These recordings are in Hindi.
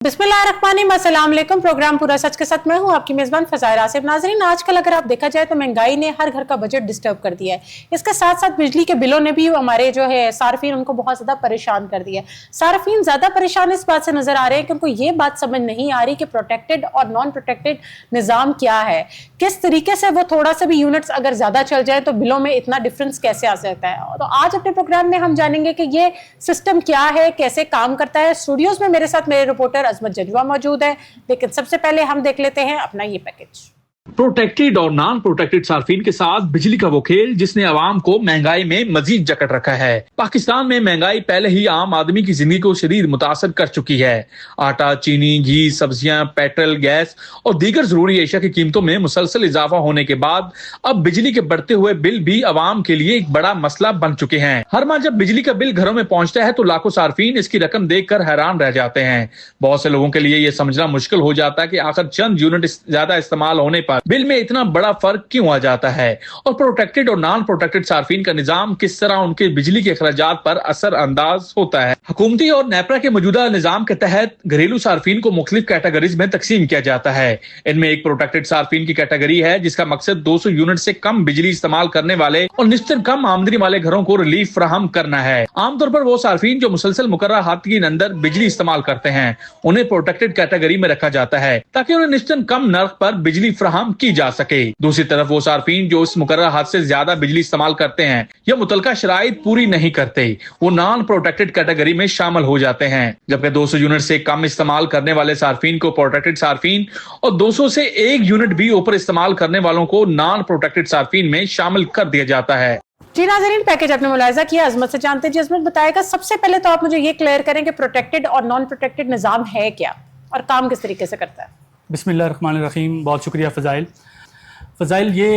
बिस्मिल्लाहिर्रहमानिर्रहीम, अस्सलाम वालेकुम। प्रोग्राम पूरा सच के साथ मैं हूं आपकी मेजबान फजाइल आसिफ। नाज़रीन, आजकल अगर आप देखा जाए तो महंगाई ने हर घर का बजट डिस्टर्ब कर दिया है। इसके साथ साथ बिजली के बिलों ने भी हमारे जो है सार्फिन उनको बहुत ज़्यादा परेशान कर दिया है। सार्फिन ज़्यादा परेशान इस बात से नज़र आ रहे हैं कि उनको ये बात समझ नहीं आ रही कि प्रोटेक्टेड और नॉन प्रोटेक्टेड निज़ाम क्या है, किस तरीके से वो थोड़ा सा भी यूनिट्स अगर ज़्यादा चल जाए तो बिलों में इतना डिफरेंस कैसे आ सकता है। तो आज अपने प्रोग्राम में हम जानेंगे कि ये सिस्टम क्या है, कैसे काम करता है। स्टूडियोज में मेरे साथ मेरे रिपोर्टर अजमत जजवा मौजूद है, लेकिन सबसे पहले हम देख लेते हैं अपना ये पैकेज। प्रोटेक्टेड और नॉन प्रोटेक्टेड सार्फिन के साथ बिजली का वो खेल जिसने आवाम को महंगाई में मजीद जकड़ रखा है। पाकिस्तान में महंगाई पहले ही आम आदमी की जिंदगी को शदीद मुतासर कर चुकी है। आटा, चीनी, घी, सब्जियां, पेट्रोल, गैस और दीगर जरूरी एशिया की कीमतों में मुसलसल इजाफा होने के बाद अब बिजली के बढ़ते हुए बिल भी आवाम के लिए एक बड़ा मसला बन चुके हैं। हर माह जब बिजली का बिल घरों में पहुंचता है तो लाखों सार्फिन इसकी रकम देखकर हैरान रह जाते हैं। बहुत से लोगों के लिए यह समझना मुश्किल हो जाता है कि आखिर चंद यूनिट ज्यादा इस्तेमाल होने पर बिल में इतना बड़ा फर्क क्यों आ जाता है और प्रोटेक्टेड और नॉन प्रोटेक्टेड सार्फिन का निजाम किस तरह उनके बिजली के अखराजात पर असर अंदाज होता है। हुकूमती और नेपरा के मौजूदा निजाम के तहत घरेलू सार्फिन को मुख्तलिफ कैटेगरीज में तकसीम किया जाता है। इनमें एक प्रोटेक्टेड सार्फिन की कैटेगरी है जिसका मकसद 200 यूनिट से कम बिजली इस्तेमाल करने वाले और निश्चित कम आमदनी वाले घरों को रिलीफ फराहम करना है। आमतौर पर वो सार्फिन जो मुसलसल मुकर्रर हाथ के अंदर बिजली इस्तेमाल करते हैं उन्हें प्रोटेक्टेड कैटेगरी में रखा जाता है ताकि उन्हें निश्चित कम नर्ख पर बिजली फराहम की जा सके। दूसरी तरफ वो सार्फिन जो इस मुकर्रर हद से ज्यादा बिजली इस्तेमाल करते हैं या मुतलका शराइत पूरी नहीं करते, वो नॉन प्रोटेक्टेड कैटेगरी में शामिल हो जाते हैं। जबकि 200 यूनिट से कम इस्तेमाल करने वाले सार्फिन को प्रोटेक्टेड सार्फिन और 200 से 1 यूनिट भी ऊपर इस्तेमाल करने वालों को नॉन प्रोटेक्टेड सार्फिन में शामिल कर दिया जाता है। जी नाज़रीन, पैकेज आपने मुलाहिजा किया, अजमत से जानते हैं। जी अजमत बताएगा, सबसे पहले तो आप मुझे ये क्लियर करें कि प्रोटेक्टेड और नॉन प्रोटेक्टेड निज़ाम है क्या और काम किस तरीके से करता है। बिस्मिल्लाहिर्रहमानिर्रहीम, बहुत शुक्रिया फ़ज़ाइल। ये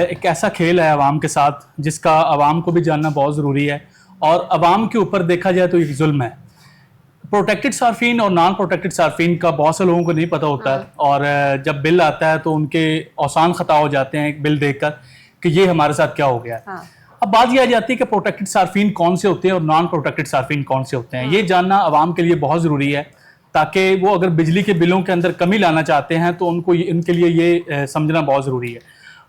एक ऐसा खेल है आवाम के साथ जिसका आवाम को भी जानना बहुत ज़रूरी है और आवाम के ऊपर देखा जाए तो एक जुल्म है। प्रोटेक्टेड सार्फिन और नॉन प्रोटेक्टेड सार्फिन का बहुत से लोगों को नहीं पता होता है और जब बिल आता है तो उनके औसान ख़ता हो जाते हैं बिल देखकर कि ये हमारे साथ क्या हो गया है। अब बात यह आ जाती है कि प्रोटेक्टेड सार्फिन कौन से होते हैं और नॉन प्रोटेक्टेड सार्फिन कौन से होते हैं। ये जानना आवाम के लिए बहुत ज़रूरी है ताकि वो अगर बिजली के बिलों के अंदर कमी लाना चाहते हैं तो उनको इनके लिए ये समझना बहुत ज़रूरी है।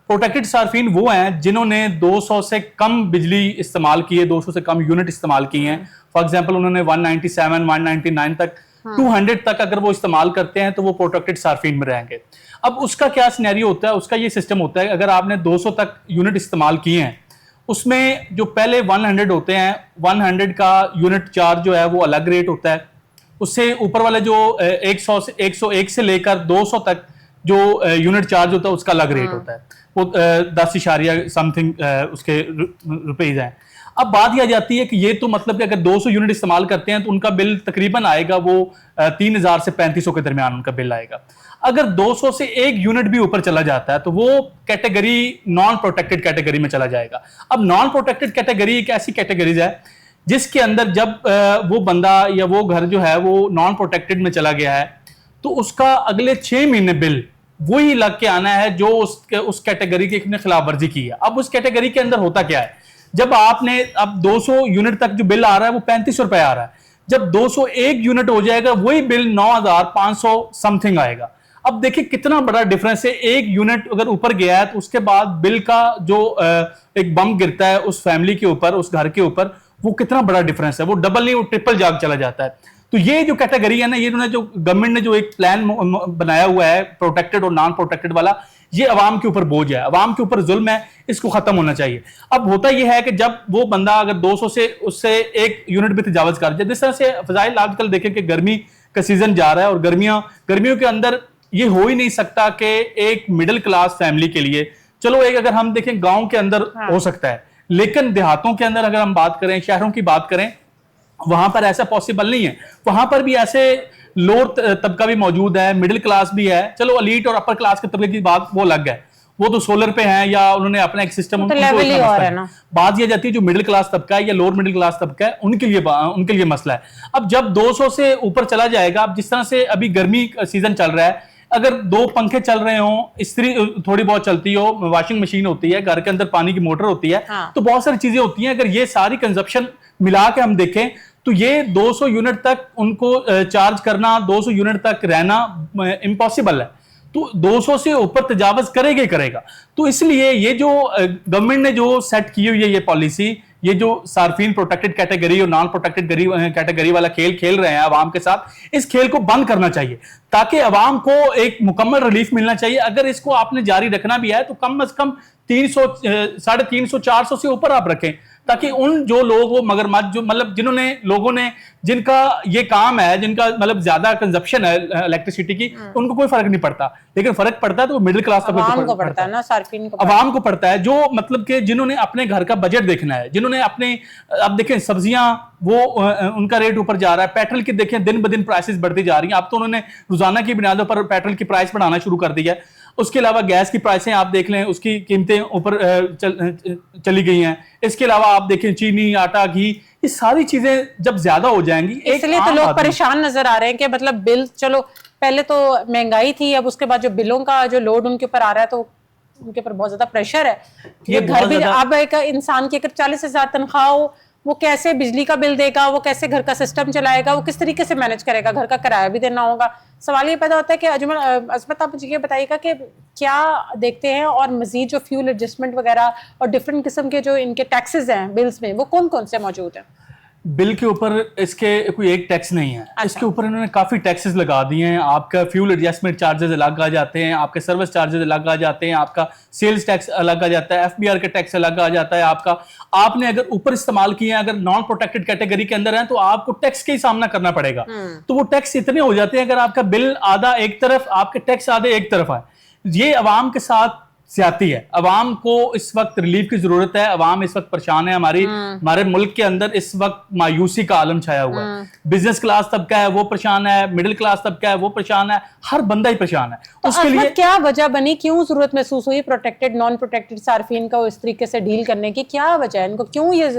प्रोटेक्टेड सार्फिन वो हैं जिन्होंने 200 से कम बिजली इस्तेमाल की है, 200 से कम यूनिट इस्तेमाल किए हैं। फॉर एग्जांपल उन्होंने 197, 199 तक 200 तक अगर वो इस्तेमाल करते हैं तो वो प्रोटेक्टेड सार्फिन में रहेंगे। अब उसका क्या सिनेरियो होता है, उसका ये सिस्टम होता है अगर आपने 200 तक यूनिट इस्तेमाल किए हैं उसमें जो पहले 100 होते हैं, 100 का यूनिट चार्ज जो है वो अलग रेट होता है। उससे ऊपर वाले जो 101 से लेकर 200 तक जो यूनिट चार्ज होता है उसका अलग रेट होता है, वो 10 समथिंग उसके रुपीज हैं। अब बात यह जाती है कि ये तो मतलब कि अगर 200 यूनिट इस्तेमाल करते हैं तो उनका बिल तकरीबन आएगा वो 3000 से 3500 के दरमियान उनका बिल आएगा। अगर 200 से 1 यूनिट भी ऊपर चला जाता है तो वो कैटेगरी नॉन प्रोटेक्टेड कैटेगरी में चला जाएगा। अब नॉन प्रोटेक्टेड कैटेगरी एक ऐसी कैटेगरीज है जिसके अंदर जब वो बंदा या वो घर जो है वो नॉन प्रोटेक्टेड में चला गया है तो उसका अगले 6 महीने बिल वही लग के आना है जो उस कैटेगरी की ने खिलाफ वर्जी की है। अब उस कैटेगरी के अंदर होता क्या है, जब आपने अब 200 यूनिट तक जो बिल आ रहा है वो 3500 रुपए आ रहा है, जब 201 यूनिट हो जाएगा वही बिल 9500 समथिंग आएगा। अब देखिए कितना बड़ा डिफरेंस है। 1 यूनिट अगर ऊपर गया है तो उसके बाद बिल का जो एक बम गिरता है उस फैमिली के ऊपर, उस घर के ऊपर, वो कितना बड़ा डिफरेंस है। वो डबल नहीं, वो ट्रिपल जाग चला जाता है। तो ये जो कैटेगरी है ना, ये जो गवर्नमेंट ने जो एक प्लान बनाया हुआ है प्रोटेक्टेड और नॉन प्रोटेक्टेड वाला, ये अवाम के ऊपर बोझ है, अवाम के ऊपर जुल्म है, इसको खत्म होना चाहिए। अब होता यह है कि जब वो बंदा अगर 200 से उससे 1 यूनिट भी तजावज कर जाए, जिस तरह से फजाइल आजकल देखें कि गर्मी का सीजन जा रहा है और गर्मियों के अंदर ये हो ही नहीं सकता कि एक मिडिल क्लास फैमिली के लिए, चलो एक अगर हम देखें गांव के अंदर हो सकता है, लेकिन देहातों के अंदर अगर हम बात करें, शहरों की बात करें, वहां पर ऐसा पॉसिबल नहीं है। वहां पर भी ऐसे लोअर तबका भी मौजूद है, मिडिल क्लास भी है। चलो एलीट और अपर क्लास के तबके की बात वो अलग है, वो तो सोलर पे हैं या उन्होंने अपना एक सिस्टम तो लेवल ही और है ना। बात यह जाती है जो मिडिल क्लास तबका है या लोअर मिडिल क्लास तबका है उनके लिए मसला है। अब जब 200 से ऊपर चला जाएगा, अब जिस तरह से अभी गर्मी का सीजन चल रहा है, अगर 2 पंखे चल रहे हो, इस्त्री थोड़ी बहुत चलती हो, वॉशिंग मशीन होती है, घर के अंदर पानी की मोटर होती है, तो बहुत सारी चीजें होती हैं। अगर ये सारी कंजप्शन मिला के हम देखें तो ये 200 यूनिट तक उनको चार्ज करना, 200 यूनिट तक रहना इम्पॉसिबल है। तो 200 से ऊपर तजावज करेगा ही करेगा। तो इसलिए ये जो गवर्नमेंट ने जो सेट की हुई है ये पॉलिसी, ये जो सार्फिन प्रोटेक्टेड कैटेगरी और नॉन प्रोटेक्टेड कैटेगरी वाला खेल खेल रहे हैं आवाम के साथ, इस खेल को बंद करना चाहिए ताकि आवाम को एक मुकम्मल रिलीफ मिलना चाहिए। अगर इसको आपने जारी रखना भी है तो कम से कम 300, 350, 400 से ऊपर आप रखें, ताकि उन जो लोग वो मगरमच्छ जो मतलब जिन्होंने लोगों ने जिनका ये काम है, जिनका मतलब ज्यादा कंजप्शन है इलेक्ट्रिसिटी की, उनको कोई फर्क नहीं पड़ता। लेकिन फर्क पड़ता है तो मिडिल क्लास तक को पड़ता है ना, सार्फिन को आवाम को पड़ता है, जो मतलब कि जिन्होंने अपने घर का बजट देखना है, जिन्होंने अपने अब देखें सब्जियां वो उनका रेट ऊपर जा रहा है, पेट्रोल की देखें दिन ब दिन प्राइसेस बढ़ती जा रही हैं। अब तो उन्होंने रोजाना की बुनियादों पर पेट्रोल की प्राइस बढ़ाना शुरू कर दी है। उसके अलावा गैस की प्राइसें आप देख लें, उसकी कीमतें ऊपर चली गई हैं। इसके अलावा आप देखें चीनी, आटा, घी, ये सारी चीजें जब ज्यादा हो जाएंगी, इसलिए तो लोग परेशान नजर आ रहे हैं कि मतलब बिल, चलो पहले तो महंगाई थी, अब उसके बाद जो बिलों का जो लोड उनके ऊपर आ रहा है तो उनके ऊपर बहुत ज्यादा प्रेशर है। ये घर भी, अब एक इंसान की अगर 40,000 तनख्वाह हो, वो कैसे बिजली का बिल देगा, वो कैसे घर का सिस्टम चलाएगा, वो किस तरीके से मैनेज करेगा, घर का किराया भी देना होगा। सवाल ये पैदा होता है कि अजमत आप मुझे ये बताइएगा कि क्या देखते हैं, और मजीद जो फ्यूल एडजस्टमेंट वगैरह और डिफरेंट किस्म के जो इनके टैक्सेस हैं बिल्स में, वो कौन कौन से मौजूद हैं? बिल के ऊपर इसके कोई एक टैक्स नहीं है। अच्छा। इसके ऊपर इन्होंने काफी टैक्सेस लगा दिए हैं। आपका फ्यूल एडजस्टमेंट चार्जेस अलग आ जाते हैं, आपके सर्विस चार्जेस अलग आ जाते हैं, आपका सेल्स टैक्स अलग आ जाता है, एफबीआर का टैक्स अलग आ जाता है आपका। आपने अगर ऊपर इस्तेमाल किए हैं, अगर नॉन प्रोटेक्टेड कैटेगरी के अंदर है, तो आपको टैक्स का ही सामना करना पड़ेगा। तो वो टैक्स इतने हो जाते हैं, अगर आपका बिल आधा एक तरफ, आपके टैक्स आधे एक तरफ है। ये अवाम के साथ ज्यादती है। अवाम को इस वक्त रिलीफ की जरूरत है। अवाम इस वक्त परेशान है। हमारे मुल्क के अंदर इस वक्त मायूसी का आलम छाया हुआ है। बिजनेस क्लास तबका है वो परेशान है, मिडिल क्लास तबका है वो परेशान है, हर बंदा ही परेशान है। तो उसके लिए क्या वजह बनी, क्यों जरूरत महसूस हुई प्रोटेक्टेड नॉन प्रोटेक्टेड सार्फिन का इस तरीके से डील करने की? क्या वजह है, इनको क्यों ये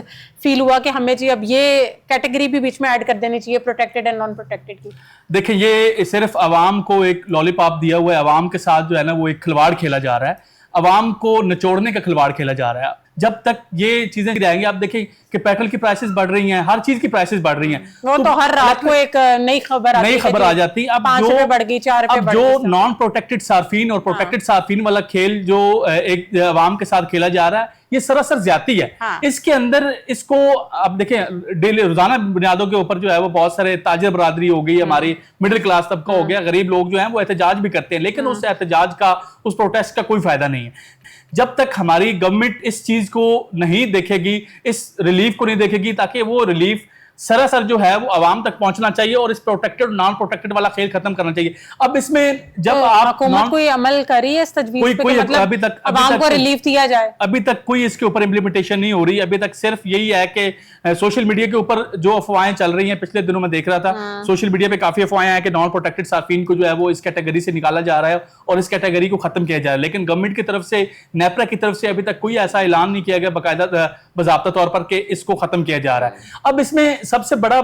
फील हुआ कि हमें जी अब ये कैटेगरी भी बीच में ऐड कर देनी चाहिए, प्रोटेक्टेड एंड नॉन प्रोटेक्टेड की? देखिए, ये सिर्फ अवाम को एक लॉलीपॉप दिया हुआ है। अवाम के साथ जो है ना वो एक खिलवाड़ खेला जा रहा है, अवाम को निचोड़ने का खिलवाड़ खेला जा रहा है। जब तक ये चीजें गिराएंगी, आप देखिए कि पेट्रोल की प्राइसेस बढ़ रही हैं, हर चीज की प्राइसेस बढ़ रही हैं। वो तो हर रात को एक नई खबर आ जाती। अब 5 रुपए बढ़ गई, 4 रुपए बढ़ गई। जो नॉन प्रोटेक्टेड सार्फिन और प्रोटेक्टेड सार्फिन वाला खेल जो एक अवाम के साथ खेला जा रहा है, ये सरासर ज्यादती है। इसके अंदर इसको आप देखें डेली रोजाना बुनियादों के ऊपर जो है वो बहुत सारे ताजिर बरादरी हो गई, हमारी मिडिल क्लास तबका हो गया, गरीब लोग जो है वो एहतजाज भी करते हैं, लेकिन उस एहतजाज का, उस प्रोटेस्ट का कोई फायदा नहीं है। जब तक हमारी गवर्नमेंट इस चीज को नहीं देखेगी, इस रिलीफ को नहीं देखेगी, ताकि वो रिलीफ सरासर जो है वो आवाम तक पहुंचना चाहिए और इस प्रोटेक्टेड नॉन प्रोटेक्टेड वाला खेल खत्म करना चाहिए। अब इसमें जब आप हुकूमत कोई अमल करी है इस तजवीज पे, कोई मतलब अभी तक आवाम को रिलीफ दिया जाए? अभी तक कोई इसके ऊपर इंप्लीमेंटेशन नहीं हो रही। अभी तक सिर्फ यही है कि सोशल मीडिया के ऊपर जो अफवाहें चल रही हैं, पिछले दिनों में देख रहा था सोशल मीडिया पे काफी अफवाहें हैं कि नॉन प्रोटेक्टेड सार्फिन को जो है वो इस कैटेगरी से निकाला जा रहा है और इस कैटेगरी को खत्म किया जा रहा है। लेकिन गवर्नमेंट की तरफ से, नेपरा की तरफ से अभी तक कोई ऐसा ऐलान नहीं किया गया बाकायदा बाज़ाब्ता तौर पर कि इसको खत्म किया जा रहा है। अब इसमें सबसे बड़ा,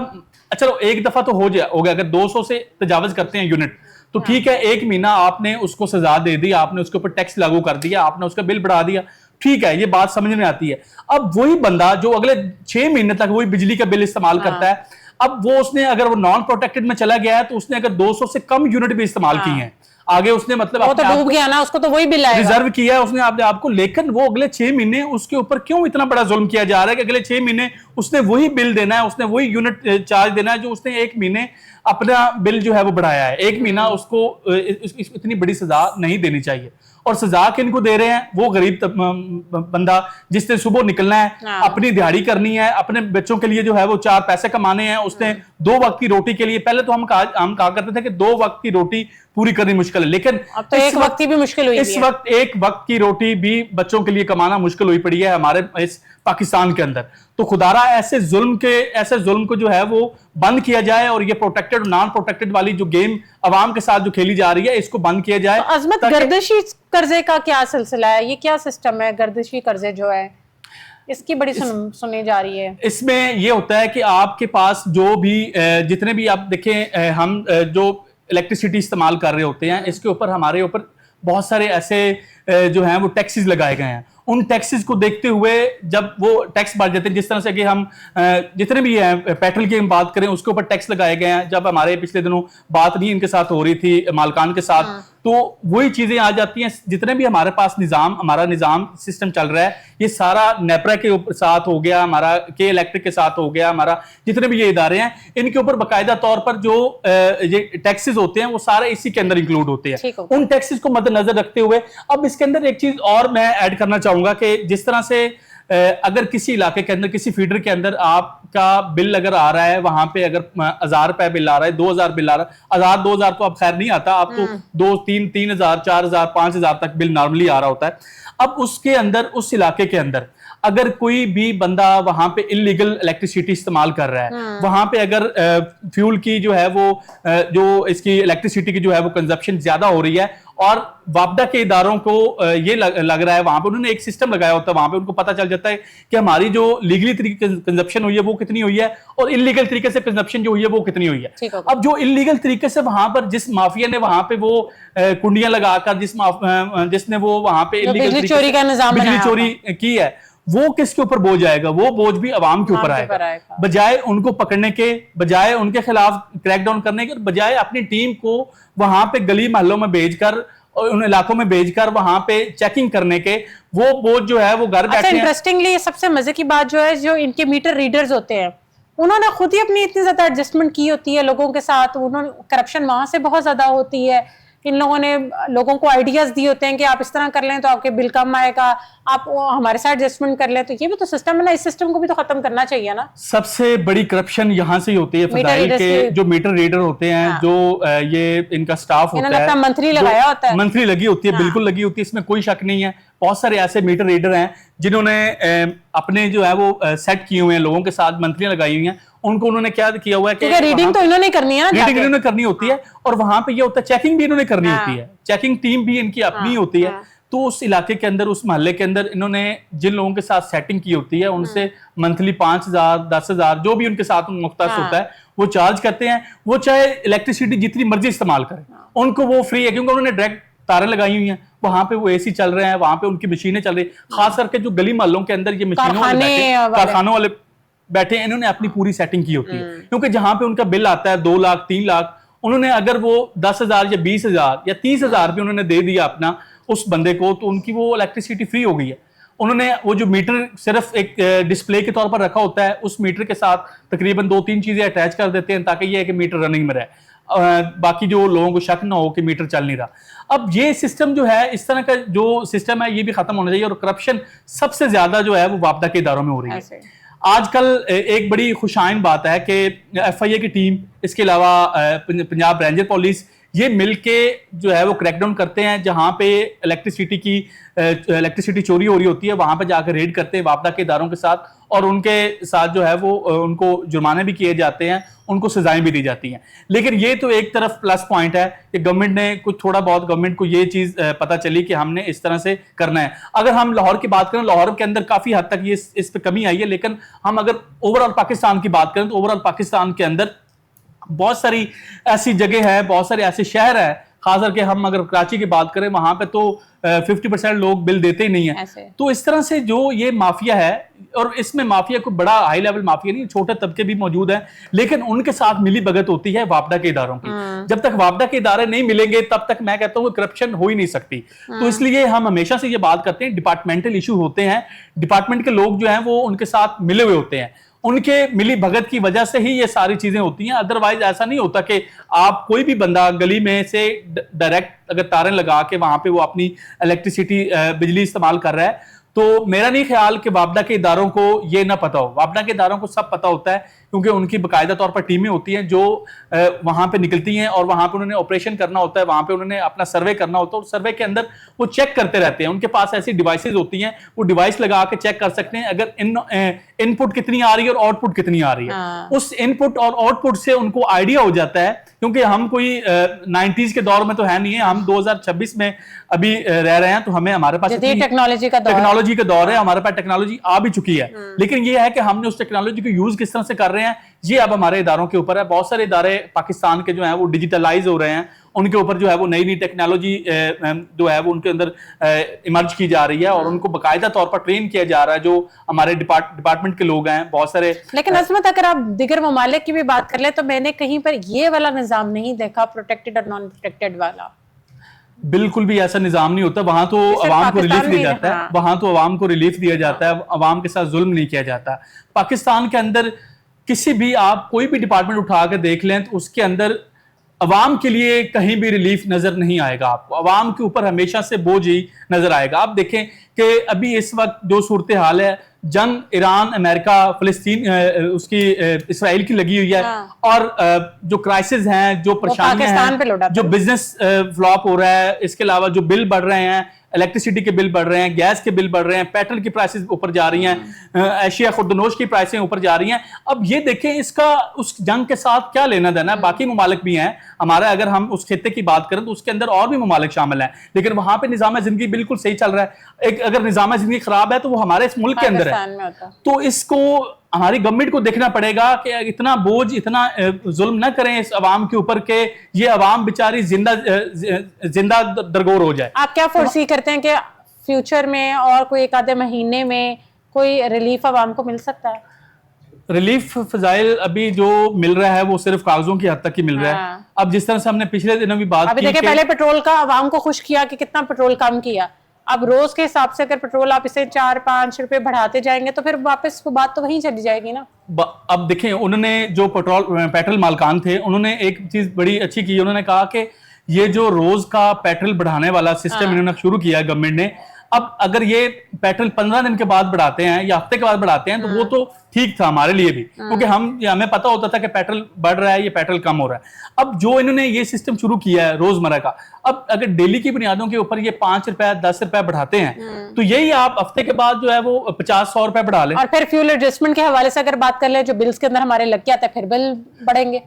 चलो एक दफा तो हो गया, अगर 200 से तजावज करते हैं यूनिट तो ठीक है, एक महीना आपने उसको सजा दे दी, आपने उसके ऊपर टैक्स लागू कर दिया, आपने उसका बिल बढ़ा दिया, ठीक है, ये बात समझ में आती है। अब वही बंदा जो अगले 6 महीने तक वही बिजली का बिल इस्तेमाल करता है, अब वो उसने अगर वो नॉन प्रोटेक्टेड में चला गया है तो उसने अगर 200 से कम यूनिट भी इस्तेमाल की हैं, आगे उसने मतलब वो तो डूब गया ना, उसको तो वही बिल आएगा, रिजर्व किया है उसने अपने आपको, लेकिन वो अगले 6 महीने उसके ऊपर क्यों इतना बड़ा जुल्म किया जा रहा है कि अगले 6 महीने उसने वही बिल देना है, उसने वही यूनिट चार्ज देना है जो उसने 1 महीने अपना बिल जो है वो बढ़ाया है। 1 महीना उसको इतनी बड़ी सजा नहीं देनी चाहिए। और सजा किनको दे रहे हैं? वो गरीब बंदा जिसने सुबह निकलना है, अपनी दिहाड़ी करनी है, अपने बच्चों के लिए जो है वो 4 पैसे कमाने हैं, उसने 2 वक्त की रोटी के लिए, पहले तो हम कहा करते थे कि 2 वक्त की रोटी पूरी करनी मुश्किल है, लेकिन अब तो एक वक्त की भी मुश्किल हुई है। इस वक्त 1 वक्त की रोटी भी बच्चों के लिए कमाना मुश्किल हुई पड़ी है हमारे इस पाकिस्तान के अंदर। तो खुदारा ऐसे जुल्म को जो है वो बंद किया जाए और ये प्रोटेक्टेड नॉन प्रोटेक्टेड वाली जो गेम अवाम के साथ जो खेली जा रही है इसको बंद किया जाए। तो अजमत, गर्दिशी कर्जे का क्या सिलसिला है? ये क्या सिस्टम है? गर्दिशी कर्जे जो है इसकी बड़ी सुनी जा रही है। इसमें ये होता है कि आपके पास जो भी जितने भी आप देखें, हम जो इलेक्ट्रिसिटी इस्तेमाल कर रहे होते हैं, इसके ऊपर हमारे ऊपर बहुत सारे ऐसे जो हैं वो टैक्सेस लगाए गए हैं। उन टैक्सेस को देखते हुए जब वो टैक्स बढ़ जाते हैं, जिस तरह से कि हम जितने भी हैं पेट्रोल की हम बात करें उसके ऊपर टैक्स लगाए गए हैं। जब हमारे पिछले दिनों बात नहीं इनके साथ हो रही थी मालकान के साथ, तो वही चीजें आ जाती हैं। जितने भी हमारे पास हमारा निजाम सिस्टम चल रहा है, ये सारा नेपरा के साथ हो गया, हमारा के इलेक्ट्रिक के साथ हो गया, हमारा जितने भी ये इदारे हैं इनके ऊपर बाकायदा तौर पर जो ये टैक्सेस होते हैं वो सारे इसी के अंदर इंक्लूड होते हैं। उन टैक्सेस को मद्देनजर रखते हुए अब इसके अंदर एक चीज और मैं ऐड करना चाहूंगा कि जिस तरह से अगर किसी इलाके के अंदर किसी फीडर के अंदर आपका बिल अगर आ रहा है, वहां पे अगर 1000 रुपए बिल आ रहा है, 2000 बिल आ रहा है, 1000-2000 तो अब खैर नहीं आता, आप तो 2-3-3000 4000 5000 तक बिल नॉर्मली आ रहा होता है। अब उसके अंदर उस इलाके के अंदर अगर कोई भी बंदा वहां पे इलीगल इलेक्ट्रिसिटी इस्तेमाल कर रहा है, वहां पे अगर फ्यूल की जो है वो जो इसकी इलेक्ट्रिसिटी की जो है वो कंजप्शन ज्यादा हो रही है और वापडा के इदारों को ये लग रहा है, वहां पे उन्होंने एक सिस्टम लगाया होता है, वहां पे उनको पता चल जाता है कि हमारी जो लीगली तरीके से कंजप्शन हुई है वो कितनी हुई है और इलीगल तरीके से कंजप्शन जो हुई है वो कितनी हुई है। अब जो इलीगल तरीके से वहां पर जिस माफिया ने वहां पे वो कुंडियां लगाकर जिसने वो वहां पे बिजली चोरी का निजाम बिजली चोरी की है, वो किसके ऊपर बोझ आएगा? वो बोझ भी अवाम के ऊपर आएगा। बजाय उनको पकड़ने के, बजाय उनके खिलाफ क्रैकडाउन करने के, बजाय अपनी टीम को वहां पे गली मोहल्लों में भेजकर और उन इलाकों में भेजकर वहां पे चेकिंग करने के, वो बोझ जो है वो घर बैठे। इंटरेस्टिंगली सबसे मजे की बात जो है, जो इनके मीटर रीडर्स होते हैं उन्होंने खुद ही अपनी इतनी ज्यादा एडजस्टमेंट की होती है लोगों के साथ, उन्होंने करप्शन वहां से बहुत ज्यादा होती है। इन लोगों ने लोगों को आइडियाज दिए होते हैं कि आप इस तरह कर लें तो आपके बिल कम आएगा, आप हमारे साथ एडजस्टमेंट कर लें। तो ये भी तो सिस्टम है ना, इस सिस्टम को भी तो खत्म करना चाहिए ना। सबसे बड़ी करप्शन यहाँ से ही होती है फजाइल के जो मीटर रीडर होते हैं। हाँ। जो ये इनका स्टाफ होता है, मंथली लगाया होता है, मंथली लगी होती है। हाँ। बिल्कुल लगी होती है, इसमें कोई शक नहीं है। बहुत सारे ऐसे मीटर रीडर हैं जिन्होंने अपने जो है वो सेट किए हुए हैं, लोगों के साथ मंथली लगाई हुई हैं। उनको उन्होंने क्या किया हुआ है कि रीडिंग तो इन्होंने करनी है ना, रीडिंग इन्होंने करनी होती है और वहां पे ये होता है चेकिंग भी इन्होंने करनी होती है, चेकिंग टीम भी इनकी अपनी होती है। तो उस इलाके के अंदर, उस मोहल्ले के अंदर इन्होंने जिन लोगों के साथ सेटिंग की होती है उनसे मंथली 5000 10,000 जो भी उनके साथ मुख्तस होता है वो चार्ज करते हैं। वो चाहे इलेक्ट्रिसिटी जितनी मर्जी इस्तेमाल करें, उनको वो फ्री है, क्योंकि उन्होंने डायरेक्ट तारें लगाई हुई हैं, वहां पे वो एसी चल रहे हैं, वहां पे उनकी मशीनें चल रही है। खास करके जो गली मोहल्लों के अंदर ये मशीनों कारखानों वाले बैठे हैं, इन्होंने अपनी पूरी सेटिंग की होती है। क्योंकि जहां पे उनका बिल आता है 2 लाख 3 लाख, उन्होंने अगर वो 10,000 या 20,000 या 30,000 भी उन्होंने दे दिया अपना उस बंदे को, तो उनकी वो इलेक्ट्रिसिटी फ्री हो गई है। उन्होंने वो जो मीटर सिर्फ एक डिस्प्ले के तौर पर रखा होता है, उस मीटर के साथ तकरीबन 2-3 चीजें अटैच कर देते हैं ताकि ये है कि मीटर रनिंग में रहे, बाकी जो लोगों को शक ना हो कि मीटर चल नहीं रहा। अब ये सिस्टम जो है, इस तरह का जो सिस्टम है, ये भी खत्म होना चाहिए। और करप्शन सबसे ज्यादा जो है वो वापडा के इदारों में हो रही है। आजकल एक बड़ी खुशाइन बात है कि FIA की टीम, इसके अलावा पंजाब रेंजर पुलिस, ये मिलके जो है वो क्रैकडाउन करते हैं। जहां पे इलेक्ट्रिसिटी चोरी हो रही होती है, वहां पे जाकर रेड करते हैं वापडा के इदारों के साथ, और उनके साथ जो है वो उनको जुर्माने भी किए जाते हैं, उनको सजाएं भी दी जाती हैं। लेकिन ये तो एक तरफ प्लस पॉइंट है कि गवर्नमेंट ने कुछ थोड़ा बहुत, गवर्नमेंट को ये चीज पता चली कि हमने इस तरह से करना है। अगर हम लाहौर की बात करें, लाहौर के अंदर काफी हद तक ये इस पे कमी आई है। लेकिन हम अगर ओवरऑल पाकिस्तान की बात करें तो ओवरऑल पाकिस्तान के अंदर बहुत सारी ऐसी जगह है, बहुत सारे ऐसे शहर है, खास करके हम अगर कराची की बात करें, वहां पे तो 50% लोग बिल देते ही नहीं है। तो इस तरह से जो ये माफिया है, और इसमें माफिया को बड़ा हाई लेवल माफिया नहीं, छोटे तबके भी मौजूद हैं, लेकिन उनके साथ मिली भगत होती है वापडा के इदारों की। जब तक वापडा के इदारे नहीं मिलेंगे तब तक मैं कहता हूँ करप्शन हो ही नहीं सकती। तो इसलिए हम हमेशा से ये बात करते हैं, डिपार्टमेंटल इशू होते हैं, डिपार्टमेंट के लोग जो हैं वो उनके साथ मिले हुए होते हैं, उनके मिली भगत की वजह से ही ये सारी चीजें होती हैं। अदरवाइज ऐसा नहीं होता कि आप कोई भी बंदा गली में से डायरेक्ट अगर तारें लगा के वहां पे वो अपनी इलेक्ट्रिसिटी बिजली इस्तेमाल कर रहा है। तो मेरा नहीं ख्याल कि वापडा के इदारों को ये ना पता हो। वापडा के इदारों को सब पता होता है, क्योंकि उनकी बाकायदा तौर पर टीमें होती हैं जो वहां पे निकलती हैं, और वहां पे उन्होंने ऑपरेशन करना होता है, वहां पे उन्होंने अपना सर्वे करना होता है, और सर्वे के अंदर वो चेक करते रहते हैं। उनके पास ऐसी डिवाइसेज होती हैं, वो डिवाइस लगा के चेक कर सकते हैं अगर इनपुट कितनी आ रही है और आउटपुट कितनी आ रही है। उस इनपुट और आउटपुट से उनको आइडिया हो जाता है, क्योंकि हम कोई 90s के दौर में तो है नहीं है, हम 2026 में अभी रह रहे हैं, तो हमें हमारे पास टेक्नोलॉजी का दौर है, हमारे पास टेक्नोलॉजी आ भी चुकी है। लेकिन ये है कि हमने उस टेक्नोलॉजी को यूज किस तरह से कर रहे हैं, ये अब हमारे इदारों के ऊपर है। बहुत सारे इदारे पाकिस्तान के जो हैं वो डिजिटलाइज हो रहे हैं, उनके ऊपर जो है वो नई नई टेक्नोलॉजी जो है वो उनके अंदर इमर्ज की जा रही है और उनको बाकायदा तौर पर ट्रेन किया जा रहा है, जो हमारे डिपार्टमेंट के लोग हैं बहुत सारे। लेकिन अजमत, अगर आप दिगर ममालिक की भी बात कर ले तो मैंने कहीं पर ये वाला निजाम नहीं देखा, प्रोटेक्टेड और नॉन प्रोटेक्टेड वाला। बिल्कुल भी ऐसा निजाम नहीं होता। वहां तो अवाम को रिलीफ दिया जाता है, वहां तो अवाम को रिलीफ दिया जाता है, अवाम के साथ जुल्म नहीं किया जाता। पाकिस्तान के अंदर किसी भी आप कोई भी डिपार्टमेंट उठा कर देख लें तो उसके अंदर अवाम के लिए कहीं भी रिलीफ नजर नहीं आएगा आपको, अवाम के ऊपर हमेशा से बोझ ही नजर आएगा। आप देखें कि अभी इस वक्त जो सूरत हाल है, जंग ईरान अमेरिका फलस्तीन उसकी इसराइल की लगी हुई है, और जो क्राइसिस हैं, जो परेशानियां हैं, जो बिजनेस फ्लॉप हो रहा है, इसके अलावा जो बिल बढ़ रहे हैं, इलेक्ट्रिसिटी के बिल बढ़ रहे हैं, गैस के बिल बढ़ रहे हैं, पेट्रोल की प्राइसेस ऊपर जा रही हैं, एशिया खुर्दनोश की प्राइसें ऊपर जा रही हैं। अब ये देखें इसका उस जंग के साथ क्या लेना देना है। बाकी ममालिक भी हैं हमारा, अगर हम उस खित्ते की बात करें तो उसके अंदर और भी ममालिक शामिल हैं, लेकिन वहां पे निजाम जिंदगी बिल्कुल सही चल रहा है। एक अगर निजाम जिंदगी खराब है तो वो हमारे इस मुल्क के अंदर है, तो इसको हमारी गवर्नमेंट को देखना पड़ेगा कि इतना बोझ, इतना जुल्म न करें इस अवाम के ऊपर के ये अवाम बेचारी जिंदा दरगोर हो जाए। आप क्या फोर्सी करते हैं कि फ्यूचर में और कोई एक आधे महीने में कोई रिलीफ अवाम को मिल सकता है? रिलीफ फजाइल अभी जो मिल रहा है वो सिर्फ कागजों की हद तक ही मिल रहा है। अब जिस तरह से हमने पिछले दिनों भी बात अभी देखिए, पहले पेट्रोल का अवाम को खुश किया कि कितना पेट्रोल कम किया, अब रोज के हिसाब से अगर पेट्रोल आप इसे 4-5 रुपए बढ़ाते जाएंगे तो फिर वापस वो बात तो वहीं चली जाएगी ना। अब देखें, उन्होंने जो पेट्रोल मालकान थे, उन्होंने एक चीज बड़ी अच्छी की, उन्होंने कहा कि ये जो रोज का पेट्रोल बढ़ाने वाला सिस्टम इन्होंने शुरू किया गवर्नमेंट ने, अब अगर ये पेट्रोल 15 दिन के बाद बढ़ाते हैं या हफ्ते के बाद बढ़ाते हैं तो वो तो ठीक था हमारे लिए भी, क्योंकि हमें पता होता था कि पेट्रोल बढ़ रहा है, ये पेट्रोल कम हो रहा है। अब जो इन्होंने ये सिस्टम शुरू किया है रोजमर्रा का, अब अगर डेली की बुनियादों के ऊपर ये 5 रुपए 10 रुपए बढ़ाते हैं तो यही आप हफ्ते के बाद जो है वो 50-100 रुपए बढ़ा लें। और फिर फ्यूल एडजस्टमेंट के हवाले से अगर बात कर ले, जो बिल्स के अंदर हमारे लग के आते हैं, फिर बिल बढ़ेंगे।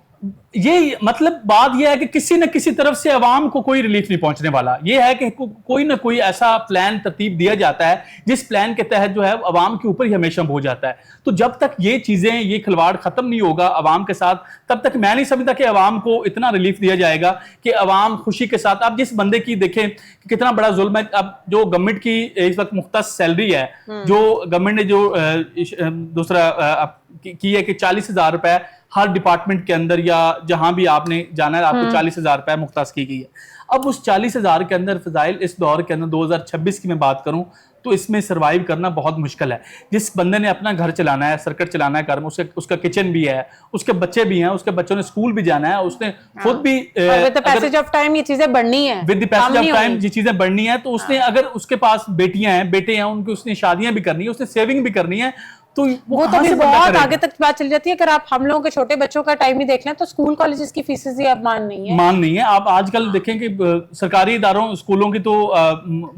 ये मतलब बात यह है कि किसी न किसी तरफ से अवाम को कोई रिलीफ नहीं पहुंचने वाला। ये है कि कोई ना कोई ऐसा प्लान तरतीब दिया जाता है जिस प्लान के तहत जो है अवाम के ऊपर ही हमेशा बोझ जाता है। तो जब तक ये चीजें, ये खिलवाड़ खत्म नहीं होगा अवाम के साथ, तब तक मैं नहीं समझता कि अवाम को इतना रिलीफ दिया जाएगा कि अवाम खुशी के साथ। आप जिस बंदे की देखें कि कितना बड़ा जुल्म है। अब जो गवर्नमेंट की इस वक्त मुख्तस सैलरी है, जो गवर्नमेंट ने जो दूसरा की है कि 40,000 रुपए हर डिपार्टमेंट के अंदर या जहां भी आपने जाना है आपको 40,000 रुपए मुख्तास की गई है। अब उस 40,000 के अंदर फजाइल इस दौर के अंदर 2026 की मैं बात करूं तो इसमें सरवाइव करना बहुत मुश्किल है। जिस बंदे ने अपना घर चलाना है, सर्किट चलाना है घर में, उसका किचन भी है, उसके बच्चे भी हैं, उसके बच्चों ने स्कूल भी जाना है, उसने खुद भी with the passage of time ये चीजें बढ़नी है, with the passage of time ये चीजें बढ़नी है। तो उसने अगर उसके पास बेटियां हैं, बेटे हैं, उनकी उसने शादियां भी करनी है, उसने सेविंग भी करनी है, तो वो तो भी बहुत आगे तक बात चल जाती है। अगर आप हम लोगों के छोटे बच्चों का टाइम ही देख लें तो स्कूल कॉलेजेस की फीसें ही अब मान नहीं है। आप आजकल देखें कि सरकारी इदारों स्कूलों की तो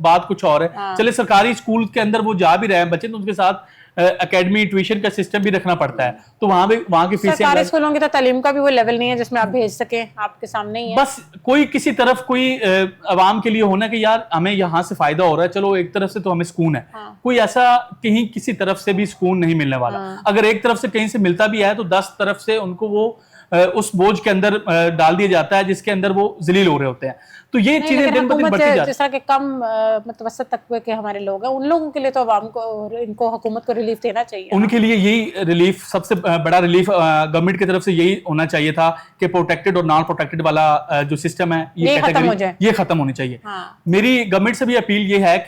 बात कुछ और है। चले सरकारी स्कूल के अंदर वो जा भी रहे हैं बच्चे, तो उनके साथ एकेडमी ट्यूशन का सिस्टम भी रखना पड़ता है, तो वहां की फीसें। सरकारी स्कूलों की तो तालीम का भी वो लेवल नहीं है जिसमें आप भेज सके, आपके सामने ही है। बस कोई किसी तरफ कोई अवाम के लिए होना कि यार हमें यहाँ से फायदा हो रहा है, चलो एक तरफ से तो हमें सुकून है। कोई ऐसा कहीं किसी तरफ से भी सुकून नहीं मिलने वाला। अगर एक तरफ से कहीं से मिलता भी है तो 10 तरफ से उनको वो उस बोझ के अंदर डाल दिया जाता है जिसके अंदर वो जलील हो रहे होते हैं। तो ये चीजें दिन ब दिन बढ़ती जाती है। जैसा कि कम मुतवस्सित तबके के हमारे लोग हैं, उन लोगों के लिए तो अवाम को और इनको हुकूमत को रिलीफ देना चाहिए। उनके लिए यही रिलीफ, सबसे बड़ा रिलीफ गवर्नमेंट की तरफ से यही होना चाहिए था कि प्रोटेक्टेड और नॉन प्रोटेक्टेड वाला जो सिस्टम है ये खत्म होनी चाहिए। मेरी गवर्नमेंट से भी अपील ये है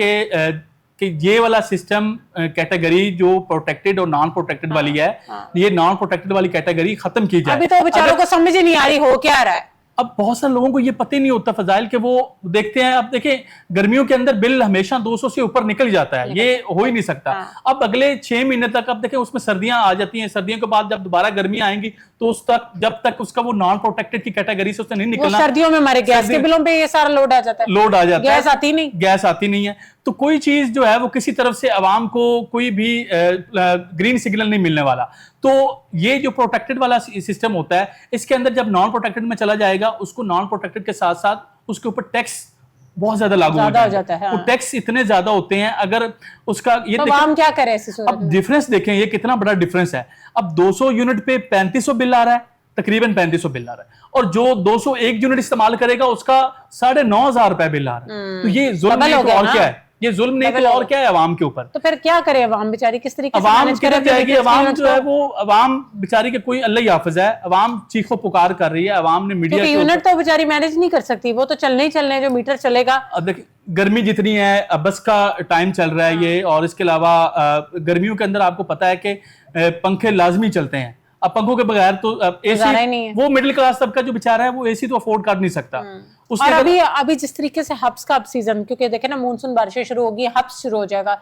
कि ये वाला सिस्टम कैटेगरी जो प्रोटेक्टेड और नॉन प्रोटेक्टेड वाली है, ये नॉन प्रोटेक्टेड वाली कैटेगरी खत्म की जाए। अभी तो बेचारों को समझ ही नहीं आ रही हो क्या रहा है। अब बहुत सारे लोगों को ये पता ही नहीं होता फजाइल के वो देखते हैं। अब देखें गर्मियों के अंदर बिल हमेशा 200 से ऊपर निकल जाता है, ये हो ही नहीं सकता। अब अगले 6 महीने तक अब देखें उसमें सर्दियां आ जाती हैं, सर्दियों के बाद जब दोबारा गर्मियां आएंगी तो उस तक जब तक उसका वो नॉन प्रोटेक्टेड की कैटेगरी से उसने नहीं निकलना, सर्दियों में हमारे गैस के बिलों पे ये सारा लोड आ जाता है, गैस आती नहीं है। तो कोई चीज जो है वो किसी तरफ से अवाम को कोई भी ग्रीन सिग्नल नहीं मिलने वाला। तो ये जो प्रोटेक्टेड वाला सिस्टम होता है, इसके अंदर जब नॉन प्रोटेक्टेड में चला जाएगा, उसको नॉन प्रोटेक्टेड के साथ साथ उसके ऊपर टैक्स बहुत ज्यादा लागू हो जाता है। वो टैक्स इतने ज्यादा होते हैं, अगर उसका ये तो हम क्या करें? अब डिफरेंस देखें, ये कितना बड़ा डिफरेंस है। अब 200 यूनिट पे 3500 बिल आ रहा है, तकरीबन 3500 बिल आ रहा है, और जो 201 यूनिट इस्तेमाल करेगा उसका 9,500 रुपए बिल आ रहा है। तो ये जुल्म नहीं तो और क्या है, ये जुल्म नहीं तो और क्या है अवाम के ऊपर। तो फिर क्या करे अवाम बेचारी, किस तरीके से अवाम मैनेज किधर करे? जाएगी? अवाम जो है वो अवाम बेचारी के कोई अल्लाह ही हाफिज है, अवाम चीखो पुकार कर रही है, अवाम ने मीडिया क्योंकि यूनिट तो बेचारी मैनेज नहीं कर सकती, वो तो चलने ही चलने जो मीटर चलेगा। अब देखिए गर्मी जितनी है, अब बस का टाइम चल रहा है ये, और इसके अलावा गर्मियों के अंदर आपको पता है कि पंखे लाजमी चलते हैं। अब पंखों के बगैर तो एसी, वो मिडिल क्लास तबका जो बेचारा है वो एसी तो अफोर्ड कर नहीं सकता। और अभी जिस तरीके से हब्स का अब सीजन, क्योंकि देखे ना मानसून बारिशें शुरू होगी, हब्स शुरू हो जाएगा,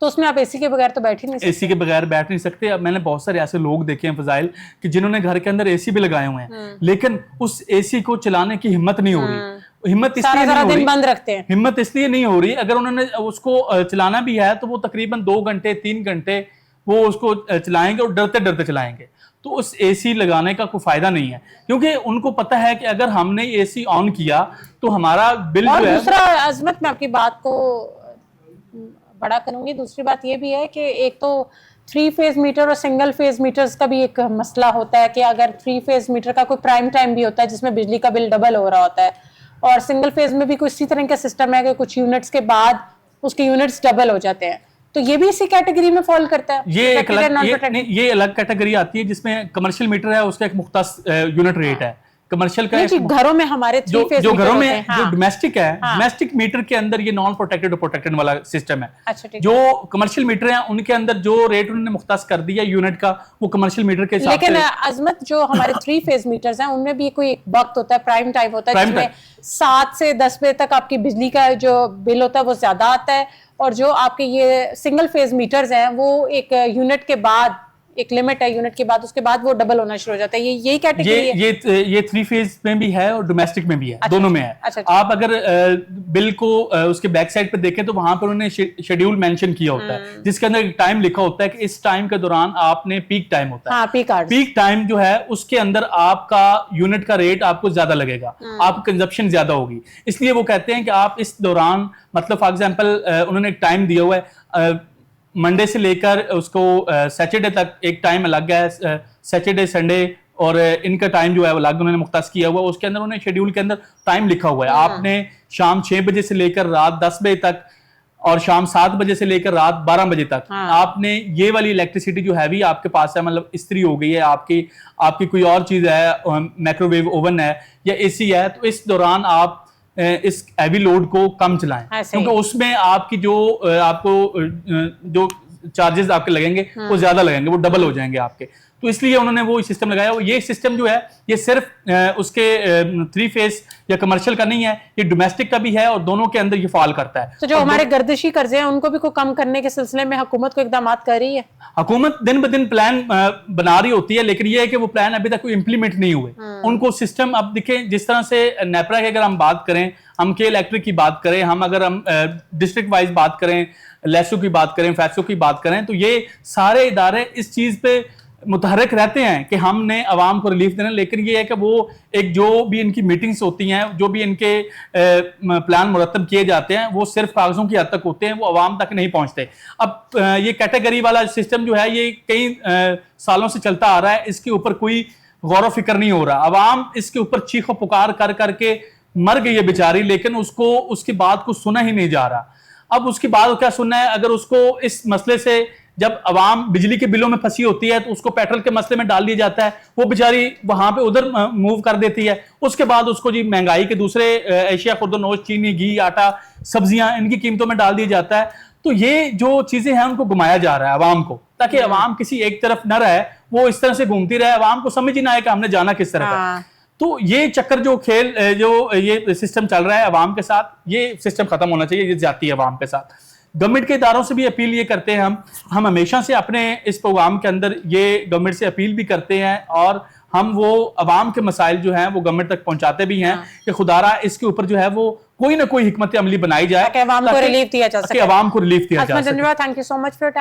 तो उसमें आप एसी के बगैर तो बैठ ही नहीं सकते। एसी के बगैर बैठ नहीं सकते। अब मैंने बहुत सारे ऐसे लोग देखे हैं फजाइल कि जिन्होंने घर के अंदर एसी भी लगाए हुए हैं, लेकिन उस एसी को चलाने की हिम्मत नहीं हो रही। हिम्मत इसलिए नहीं हो रही, बंद रखते हैं, हिम्मत इसलिए नहीं हो रही, अगर उन्होंने उसको चलाना भी है तो वो तकरीबन 2 घंटे 3 घंटे वो उसको चलाएंगे और डरते डरते चलाएंगे। तो उस एसी लगाने का कोई फायदा नहीं है, क्योंकि उनको पता है कि अगर हमने एसी ऑन किया तो हमारा बिल जो है। दूसरा अजमत, मैं आपकी बात को बड़ा करूंगी, दूसरी बात ये भी है कि एक तो 3 फेज मीटर और सिंगल फेज मीटर्स का भी एक मसला होता है कि अगर 3 फेज मीटर का कोई प्राइम टाइम भी होता है जिसमें बिजली का बिल डबल हो रहा होता है, और सिंगल फेज में भी कुछ इसी तरह का सिस्टम है कि कुछ यूनिट्स के बाद उसके यूनिट्स डबल हो जाते हैं, तो ये भी इसी कैटेगरी में फॉल करता है। ये अलग कैटेगरी आती है जिसमें कमर्शियल मीटर है, उसका एक मुख्तस यूनिट रेट है। कमर्शियल का घरों में हमारे जो घरों में जो डोमेस्टिक है, डोमेस्टिक मीटर के अंदर ये नॉन प्रोटेक्टेड और प्रोटेक्टेड वाला सिस्टम है। अच्छा, जो कमर्शियल मीटर हैं उनके अंदर जो रेट उन्होंने मुख्तस कर दिया यूनिट का, वो कमर्शियल मीटर के हिसाब से। लेकिन अजमत जो हमारे 3 फेज मीटर्स हैं उनमें भी कोई एक वक्त होता है, प्राइम टाइम होता है, जिसमें 7 से 10 बजे तक आपकी बिजली का जो बिल होता है वो ज्यादा आता है, और जो आपके ये सिंगल फेज मीटर्स हैं वो एक यूनिट के बाद, एक लिमिट है यूनिट के बाद, उसके बाद वो डबल होना शुरू हो जाता है। यही कैटेगरी है। ये 3 फेज में भी है और डोमेस्टिक में भी है। अच्छा, दोनों में है। अच्छा, आप अगर बिल को उसके बैक साइड पे देखें तो वहां पर उन्होंने शेड्यूल मेंशन किया होता है, जिसके अंदर एक टाइम लिखा होता है कि इस टाइम के दौरान आपने पीक टाइम होता है, पीक टाइम जो है उसके अंदर आपका यूनिट का रेट आपको ज्यादा लगेगा, आपको कंजप्शन ज्यादा होगी। इसलिए वो कहते हैं कि आप इस दौरान, मतलब फॉर एग्जाम्पल उन्होंने एक टाइम दिया हुआ है, मंडे से लेकर उसको सैटरडे तक एक टाइम अलग है, सैटरडे संडे और इनका टाइम जो है अलग उन्होंने मुख्तस किया हुआ है। उसके अंदर उन्होंने शेड्यूल के अंदर टाइम लिखा हुआ है, आपने शाम 6 बजे से लेकर रात 10 बजे तक और शाम 7 बजे से लेकर रात 12 बजे तक आपने ये वाली इलेक्ट्रिसिटी जो हैवी आपके पास है, मतलब इस्त्री हो गई है आपकी कोई और चीज है, माइक्रोवेव ओवन है या एसी है, तो इस दौरान आप इस हैवी लोड को कम चलाएं, क्योंकि उसमें आपकी जो चार्जेस आपके लगेंगे वो ज्यादा लगेंगे, वो डबल हो जाएंगे आपके। तो इसलिए उन्होंने वो सिस्टम लगाया। ये सिस्टम जो है ये सिर्फ उसके 3 फेज या कमर्शियल का नहीं है, ये डोमेस्टिक का भी है, और दोनों के अंदर ये फॉल करता है। तो जो हमारे गर्दिशी कर्जे हैं उनको भी को कम करने के सिलसिले में हुकूमत को इकदाम कर रही है। हुकूमत दिन ब दिन प्लान बना रही होती है, लेकिन ये है कि वो प्लान अभी तक इम्प्लीमेंट नहीं हुए। उनको सिस्टम अब दिखे, जिस तरह से नेपरा की अगर हम बात करें, हम के इलेक्ट्रिक की बात करें, हम अगर हम डिस्ट्रिक्ट वाइज बात करें, लेसो की बात करें, फैसो की बात करें, तो ये सारे इदारे इस चीज पे मुतहरक रहते हैं कि हमने अवाम को रिलीफ देना। लेकिन ये है कि वो एक जो भी इनकी मीटिंग्स होती हैं, जो भी इनके प्लान मुरतब किए जाते हैं, वो सिर्फ कागजों की हद तक होते हैं, वो अवाम तक नहीं पहुंचते। अब ये कैटेगरी वाला सिस्टम जो है ये कई सालों से चलता आ रहा है, इसके ऊपर कोई गौर व फिक्र नहीं हो रहा। अवाम इसके ऊपर चीखो पुकार कर करके मर गई है बेचारी, लेकिन उसको उसकी बात को सुना ही नहीं जा रहा। अब उसकी बात क्या सुनना है? अगर उसको इस मसले से, जब अवाम बिजली के बिलों में फंसी होती है तो उसको पेट्रोल के मसले में डाल दिया जाता है, वो बेचारी वहां पे उधर मूव कर देती है। उसके बाद उसको जी महंगाई के दूसरे एशिया खुर्दोनोश, चीनी, घी, आटा, सब्जियां, इनकी कीमतों में डाल दिया जाता है। तो ये जो चीजें हैं उनको घुमाया जा रहा है अवाम को, ताकि अवाम किसी एक तरफ न रहे, वो इस तरह से घूमती रहे, अवाम को समझ ही ना आए कि हमने जाना किस तरफ है। तो ये चक्कर जो खेल जो ये सिस्टम चल रहा है अवाम के साथ, ये सिस्टम खत्म होना चाहिए। ये ज्यादती है अवाम के साथ। गवर्नमेंट के इदारों से भी अपील ये करते हैं, हम हमेशा से अपने इस प्रोग्राम के अंदर ये गवर्नमेंट से अपील भी करते हैं, और हम वो अवाम के मसाइल जो हैं वो गवर्नमेंट तक पहुंचाते भी हैं कि खुदारा इसके ऊपर जो है वो कोई ना कोई हिकमत अमली बनाई जाए, ताकि अवाम को रिलीफ दिया जा सके। अवाम को रिलीफ दिया जा सके। धन्यवाद, thank you so much for